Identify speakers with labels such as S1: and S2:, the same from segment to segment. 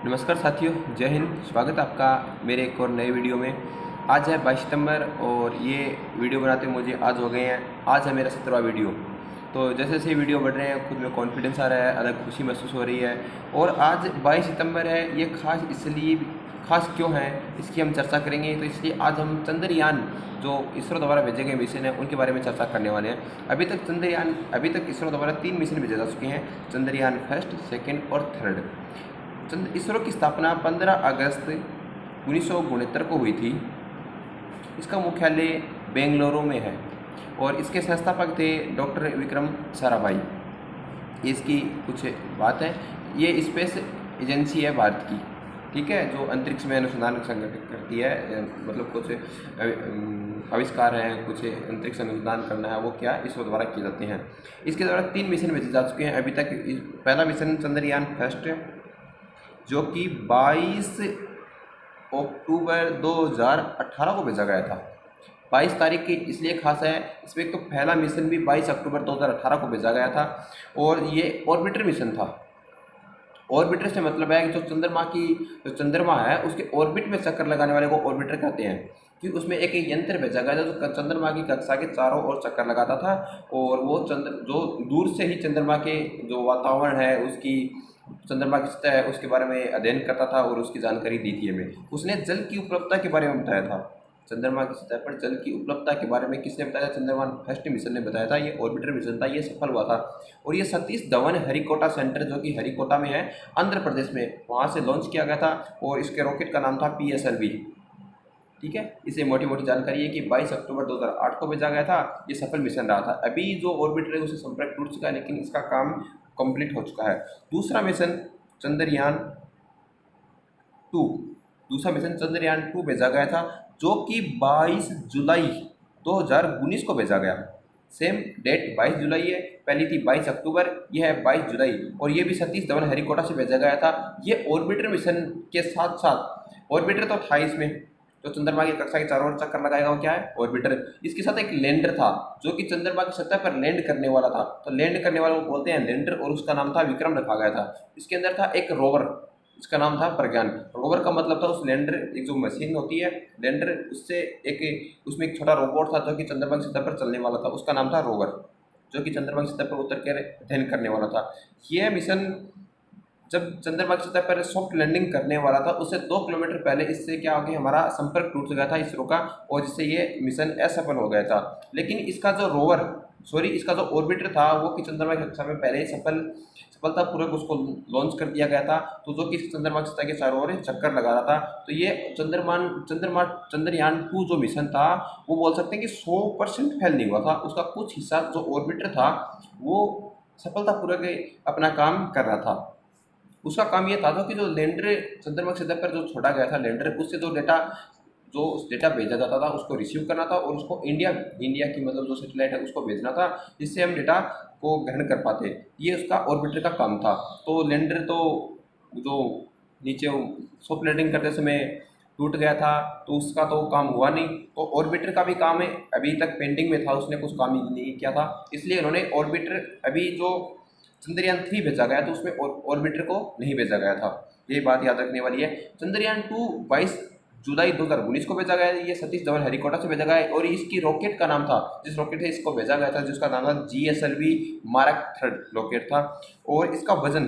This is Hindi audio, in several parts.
S1: नमस्कार साथियों, जय हिंद। स्वागत है आपका मेरे एक और नए वीडियो में। आज है 22 सितंबर और ये वीडियो बनाते मुझे आज हो गए हैं। आज है मेरा 17वां वीडियो। तो जैसे जैसे वीडियो बढ़ रहे हैं खुद में कॉन्फिडेंस आ रहा है, अलग खुशी महसूस हो रही है। और आज 22 सितंबर है, ये खास क्यों है इसकी हम चर्चा करेंगे। तो इसलिए आज हम चंद्रयान जो इसरो द्वारा भेजे गए मिशन है उनके बारे में चर्चा करने वाले हैं। अभी तक इसरो द्वारा 3 मिशन भेजे जा चुके हैं, चंद्रयान फर्स्ट, सेकेंड और थर्ड। इसरो की स्थापना 15 अगस्त 1969 को हुई थी। इसका मुख्यालय बेंगलुरु में है और इसके संस्थापक थे डॉक्टर विक्रम साराभाई। ये इसकी कुछ बात है। ये स्पेस एजेंसी है भारत की, ठीक है, जो अंतरिक्ष में अनुसंधान करती है। मतलब कुछ आविष्कार हैं, कुछ अंतरिक्ष अनुसंधान करना है, वो क्या इसरो द्वारा किए जाते हैं। इसके द्वारा 3 मिशन भेजे जा चुके हैं अभी तक। पहला मिशन चंद्रयान फर्स्ट जो कि 22 अक्टूबर 2018 को भेजा गया था। 22 तारीख की इसलिए खास है, इसमें तो पहला मिशन भी 22 अक्टूबर 2018 को भेजा गया था और ये ऑर्बिटर मिशन था। ऑर्बिटर से मतलब है कि जो चंद्रमा है उसके ऑर्बिट में चक्कर लगाने वाले को ऑर्बिटर कहते हैं। कि उसमें एक यंत्र भेजा गया था जो चंद्रमा की कक्षा के चारों ओर चक्कर लगाता था और वो जो दूर से ही चंद्रमा के जो वातावरण है, उसकी चंद्रमा की सतह है, उसके बारे में अध्ययन करता था और उसकी जानकारी दी थी हमें। उसने जल की उपलब्धता के बारे में बताया था। चंद्रमा की सतह पर जल की उपलब्धता के बारे में किसने बताया? चंद्रयान फर्स्ट मिशन ने बताया था। ये ऑर्बिटर मिशन था, ये सफल हुआ था। और ये सतीश धवन हरिकोटा सेंटर जो कि हरिकोटा में है, आंध्र प्रदेश में, वहाँ से लॉन्च किया गया था और इसके रॉकेट का नाम था PSLV। ठीक है, इसे मोटी मोटी जानकारी है कि 22 अक्टूबर 2008 को भेजा गया था। ये सफल मिशन रहा था। अभी जो ऑर्बिटर है उसे संपर्क टूट चुका है, लेकिन इसका काम कंप्लीट हो चुका है। दूसरा मिशन चंद्रयान 2 भेजा गया था जो कि 22 जुलाई 2019 को भेजा गया। सेम डेट 22 जुलाई है, पहली थी 22 अक्टूबर, यह है 22 जुलाई। और ये भी सतीश धवन हरिकोटा से भेजा गया था। ये ऑर्बिटर मिशन के साथ साथ ऑर्बिटर तो था इसमें, जो चंद्रमा की कक्षा के चारों ओर चक्कर लगाएगा वो क्या है? ऑर्बिटर। इसके साथ एक लैंडर था जो कि चंद्रमा की सतह पर लैंड करने वाला था। तो लैंड करने वाला को बोलते हैं लैंडर और उसका नाम था विक्रम रखा गया था। इसके अंदर था एक रोवर, इसका नाम था प्रज्ञान। रोवर का मतलब था उस लैंडर, एक जो मशीन होती है लैंडर, उसमें एक छोटा रोबोट था जो कि चंद्रमा की सतह पर चलने वाला था, उसका नाम था रोवर, जो कि चंद्रमा की सतह पर उतर कर अध्ययन करने वाला था। यह मिशन जब चंद्रमा की सतह पर सॉफ्ट लैंडिंग करने वाला था उससे 2 किलोमीटर पहले इससे क्या हो गया, हमारा संपर्क टूट गया था इसरो का, और जिससे ये मिशन असफल हो गया था। लेकिन इसका जो ऑर्बिटर था वो कि चंद्रमा की कक्षा में पहले ही सफलतापूर्वक उसको लॉन्च कर दिया गया था। तो जो कि चंद्रमा की सतह के चारों ओर चक्कर लगा रहा था। तो ये चंद्रयान 2 जो मिशन था वो बोल सकते हैं कि 100% फेल नहीं हुआ था। उसका कुछ हिस्सा जो ऑर्बिटर था वो सफलतापूर्वक अपना काम कर रहा था। उसका काम ये था कि जो लैंडर चंद्रमा की सतह पर जो छोड़ा गया था लैंडर, उससे जो डेटा भेजा जाता था उसको रिसीव करना था और उसको इंडिया की मतलब जो सैटेलाइट है उसको भेजना था, जिससे हम डेटा को ग्रहण कर पाते। ये उसका ऑर्बिटर का काम था। तो लैंडर तो जो नीचे सॉफ्ट लैंडिंग करते समय टूट गया था तो उसका तो काम हुआ नहीं। तो ऑर्बिटर का भी काम है अभी तक पेंडिंग में था, उसने कुछ काम ही नहीं किया था। इसलिए उन्होंने ऑर्बिटर, अभी जो चंद्रयान 3 भेजा गया तो उसमें ऑर्बिटर को नहीं भेजा गया था। ये बात याद रखने वाली है। चंद्रयान 2 22 जुलाई 2019 को भेजा गया है। ये सतीश धवन हरिकोटा से भेजा गया है और इसकी रॉकेट का नाम था, जिस रॉकेट से इसको भेजा गया था, जिसका नाम था GSLV मार्क 3 रॉकेट था। और इसका वजन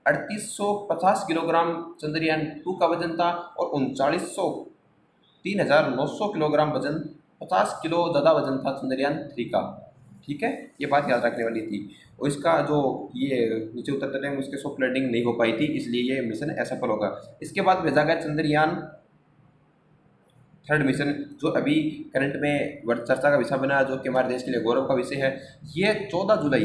S1: 3850 किलोग्राम चंद्रयान 2 का वजन था और 3900 किलोग्राम वजन, 50 किलो ज़्यादा वजन था चंद्रयान 3 का। ठीक है, ये बात याद रखने वाली थी। और इसका जो ये नीचे उतरते टाइम उसके सॉफ्ट लैंडिंग नहीं हो पाई थी, इसलिए ये मिशन असफल होगा। इसके बाद भेजा गया चंद्रयान 3 मिशन, जो अभी करंट में चर्चा का विषय बना, जो कि हमारे देश के लिए गौरव का विषय है। ये 14 जुलाई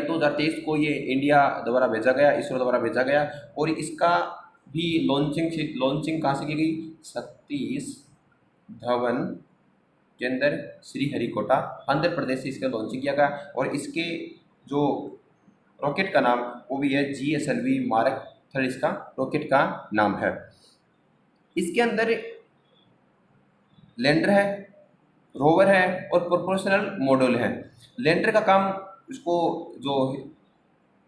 S1: 2023 को ये इंडिया द्वारा भेजा गया, इसरो द्वारा भेजा गया। और इसका भी लॉन्चिंग कहाँ से की गई? सतीश धवन केंद्र श्रीहरिकोटा, आंध्र प्रदेश से इसका लॉन्चिंग किया गया। और इसके जो रॉकेट का नाम वो भी है GSLV मार्क 3, इसका रॉकेट का नाम है। इसके अंदर लैंडर है, रोवर है और प्रोपोर्शनल मॉड्यूल है। लैंडर का काम उसको जो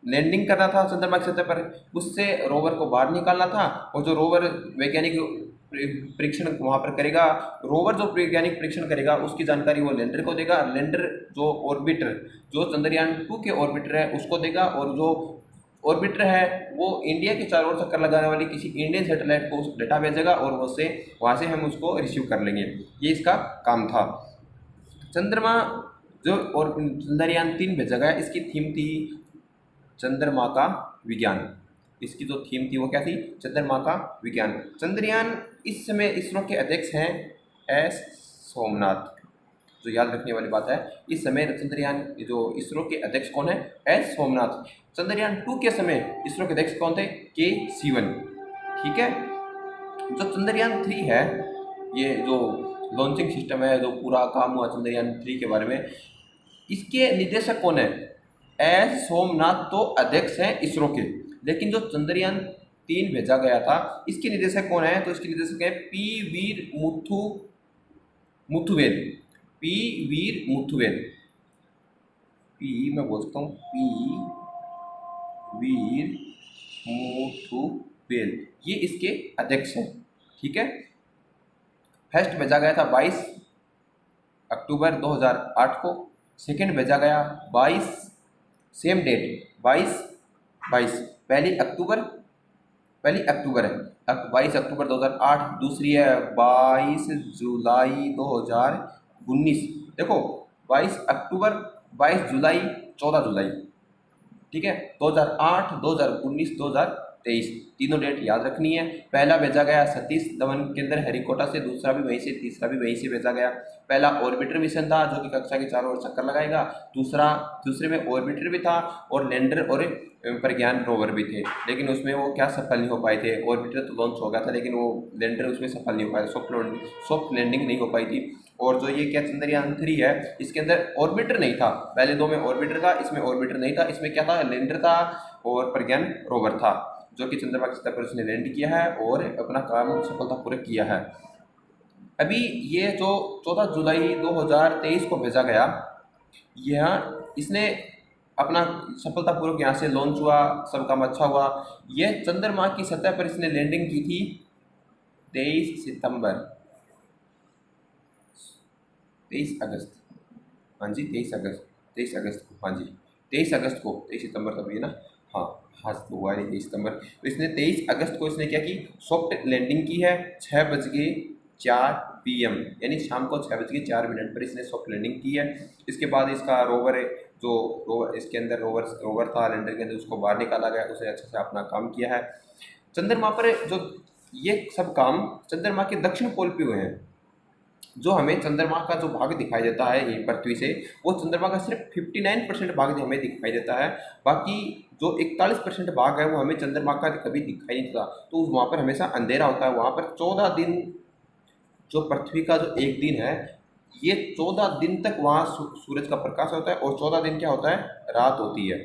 S1: लैंडिंग करना था चंद्रमा की सतह पर, उससे रोवर को बाहर निकालना था। और जो रोवर वैज्ञानिक परीक्षण वहाँ पर करेगा, रोवर जो वैज्ञानिक परीक्षण करेगा उसकी जानकारी वो लैंडर को देगा। लैंडर जो ऑर्बिटर, जो चंद्रयान 2 के ऑर्बिटर है उसको देगा, और जो ऑर्बिटर है वो इंडिया के चारों ओर चक्कर लगाने वाली किसी इंडियन सैटेलाइट को डेटा भेजेगा, और उससे वहाँ से हम उसको रिसीव कर लेंगे। ये इसका काम था। चंद्रमा जो और चंद्रयान 3 भेजा गया, इसकी थीम थी चंद्रमा का विज्ञान। इसकी जो थीम थी वो क्या थी? चंद्रमा का विज्ञान। चंद्रयान इस समय इसरो के अध्यक्ष हैं एस सोमनाथ। जो याद रखने वाली बात है, इस समय चंद्रयान जो इसरो के अध्यक्ष कौन है? एस सोमनाथ। चंद्रयान 2 के समय इसरो के अध्यक्ष कौन थे? के सिवन। ठीक है। जो चंद्रयान 3 है, ये जो लॉन्चिंग सिस्टम है, जो पूरा काम हुआ चंद्रयान 3 के बारे में, इसके निदेशक कौन है? एस सोमनाथ तो अध्यक्ष हैं इसरो के, लेकिन जो चंद्रयान 3 भेजा गया था इसके निदेशक कौन है? तो इसके निदेशक है पी वीर मुथुवेल। पी वीर मुथुवेल। पी मैं बोलता हूँ पी वीर मुथुवेल, ये इसके अध्यक्ष हैं। ठीक है। फर्स्ट भेजा गया था 22 अक्टूबर 2008 को। सेकंड भेजा गया 22, सेम डेट 22 पहली अक्टूबर है 22 अक्टूबर 2008। दूसरी है 22 जुलाई 2019। देखो 22 अक्टूबर, 22 जुलाई, 14 जुलाई। ठीक है। 2008, 2019, 2023, तीनों डेट याद रखनी है। पहला भेजा गया सतीश धवन केंद्र हरिकोटा से, दूसरा भी वहीं से, तीसरा भी वहीं से भेजा गया। पहला ऑर्बिटर मिशन था जो कि कक्षा के चारों ओर चक्कर लगाएगा। दूसरे में ऑर्बिटर भी था और लैंडर और प्रज्ञान रोवर भी थे, लेकिन उसमें वो क्या सफल नहीं हो पाए थे। ऑर्बिटर तो लॉन्च हो गया था, लेकिन वो लैंडर उसमें सफल नहीं हो पाया, सॉफ्ट लैंडिंग नहीं हो पाई थी। और जो ये क्या चंद्रयान 3 है, इसके अंदर ऑर्बिटर नहीं था। पहले दो में ऑर्बिटर था, इसमें ऑर्बिटर नहीं था। इसमें क्या था? लैंडर था और प्रज्ञान रोवर था, जो कि चंद्रमा की सतह पर उसने लैंड किया है और अपना काम सफलतापूर्वक किया है। अभी ये जो 14 जुलाई 2023 को भेजा गया, यह इसने अपना सफलतापूर्वक यहाँ से लॉन्च हुआ, सब काम अच्छा हुआ। यह चंद्रमा की सतह पर इसने लैंडिंग की थी 23 सितंबर, 23 अगस्त, हाँ जी 23 अगस्त को, हाँ जी 23 अगस्त को, 23 सितंबर तभी है ना, हाँ हाँ तो हुआ नहीं 23 सितंबर। तो इसने 23 अगस्त को इसने क्या की? सॉफ्ट लैंडिंग की है 6:04 PM, यानी शाम को 6:04 पर इसने सॉफ्ट लैंडिंग की है। इसके बाद इसका रोवर जो रोवर इसके अंदर रोवर था लैंडर के अंदर, उसको बाहर निकाला गया, उसने अच्छे से अपना काम किया है। चंद्रमा पर जो ये सब काम चंद्रमा के दक्षिण पोल पे हुए हैं। जो हमें चंद्रमा का जो भाग दिखाई देता है ये पृथ्वी से, वो चंद्रमा का सिर्फ 59% भाग हमें दिखाई देता है। बाकी जो 41% भाग है वो हमें चंद्रमा का कभी दिखाई नहीं देता। तो वहाँ पर हमेशा अंधेरा होता है। वहाँ पर 14 दिन, जो पृथ्वी का जो एक दिन है, ये 14 दिन तक वहाँ सूरज का प्रकाश होता है, और 14 दिन क्या होता है? रात होती है।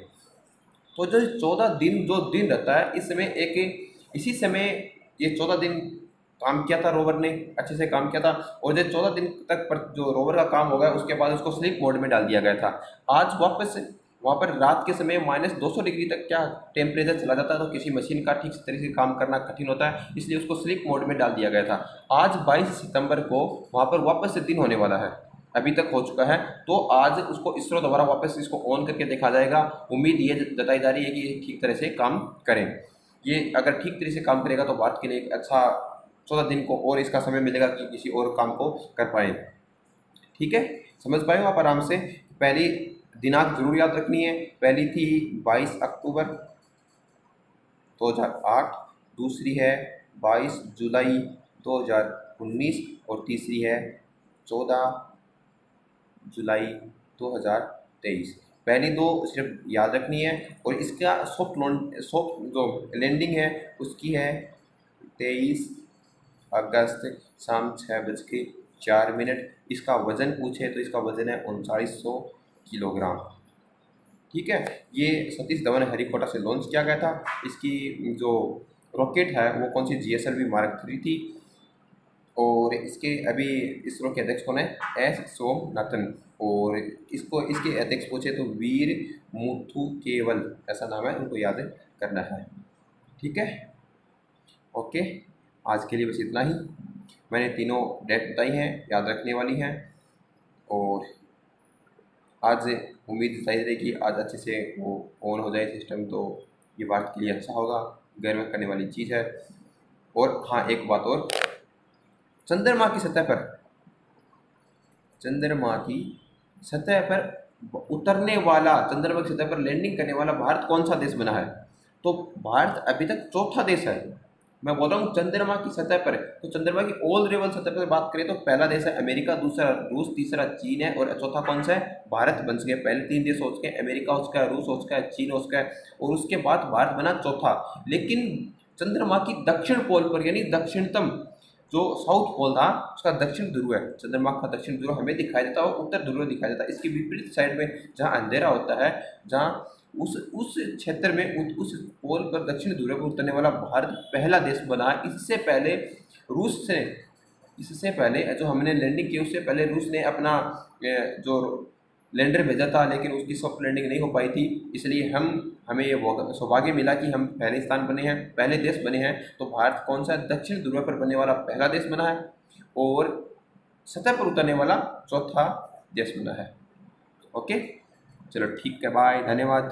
S1: तो जो 14 दिन जो दिन रहता है, इस समय इसी समय ये 14 दिन काम किया था रोवर ने, अच्छे से काम किया था। और जब 14 दिन तक पर जो रोवर का काम हो गया, उसके बाद उसको स्लीप मोड में डाल दिया गया था। आज वापस वहाँ पर रात के समय -200 डिग्री तक क्या टेम्परेचर चला जाता है, तो किसी मशीन का ठीक तरीके से काम करना कठिन होता है, इसलिए उसको स्लीप मोड में डाल दिया गया था। आज 22 सितंबर को वहाँ पर वापस से दिन होने वाला है, अभी तक हो चुका है। तो आज उसको इसरो द्वारा वापस इसको ऑन करके देखा जाएगा। उम्मीद ये जताई जा रही है कि ये ठीक तरह से काम करें। ये अगर ठीक तरीके से काम करेगा तो भारत के लिए एक अच्छा 14 दिन को और इसका समय मिलेगा कि किसी और काम को कर पाए। ठीक है, समझ पाए हो आप आराम से। पहली दिनांक जरूर याद रखनी है। पहली थी 22 अक्टूबर 2008, दूसरी है 22 जुलाई 2019, और तीसरी है 14 जुलाई 2023। पहली दो सिर्फ याद रखनी है। और इसका सॉफ्ट जो लैंडिंग है उसकी है 23 अगस्त शाम 6:04। इसका वज़न पूछे तो इसका वज़न है 3900 किलोग्राम। ठीक है। ये सतीश धवन हरिकोटा से लॉन्च किया गया था। इसकी जो रॉकेट है वो कौन सी? GSLV मार्क 3 थी। और इसके अभी इसरो के अध्यक्ष कौन है? एस सोमनाथन। और इसको इसके एथिक्स पूछे तो वीर मुथु केवल ऐसा नाम है, उनको याद करना है। ठीक है, ओके, आज के लिए बस इतना ही। मैंने तीनों डेट बताई हैं, याद रखने वाली हैं। और आज उम्मीद जाहिर है कि आज अच्छे से वो ऑन हो जाए सिस्टम, तो ये बात के लिए अच्छा होगा, गर्व करने वाली चीज़ है। और हाँ, एक बात और, चंद्रमा की सतह पर, चंद्रमा की सतह पर उतरने वाला, चंद्रमा की सतह पर लैंडिंग करने वाला भारत कौन सा देश बना है? तो भारत अभी तक चौथा देश है। मैं बोल रहा हूँ चंद्रमा की सतह पर, तो चंद्रमा की ऑल लेवल सतह पर बात करें तो पहला देश है अमेरिका, दूसरा रूस, तीसरा चीन है, और चौथा कौन सा है? भारत बन सके। पहले तीन देश हो चुके हैं, अमेरिका हो चुका है, रूस हो चुका है, चीन हो चुका है, और उसके बाद भारत बना चौथा। लेकिन चंद्रमा की दक्षिण पोल पर, यानी दक्षिणतम जो साउथ पोल था उसका दक्षिण ध्रुव है, चंद्रमा का दक्षिण ध्रुव हमें दिखाई देता है और उत्तर ध्रुव दिखाई देता है। इसके विपरीत साइड में जहाँ अंधेरा होता है, जहाँ उस क्षेत्र में उस पोल पर दक्षिण ध्रुव पर उतरने वाला भारत पहला देश बना है। इससे पहले रूस से, इससे पहले जो हमने लैंडिंग की उससे पहले रूस ने अपना जो लैंडर भेजा था, लेकिन उसकी सॉफ्ट लैंडिंग नहीं हो पाई थी। इसलिए हमें ये सौभाग्य मिला कि हम पहले स्थान बने हैं, पहले देश बने हैं। तो भारत कौन सा? दक्षिण ध्रुव पर बनने वाला पहला देश बना है और सतह पर उतरने वाला चौथा देश बना है। ओके, चलो ठीक है, बाय, धन्यवाद।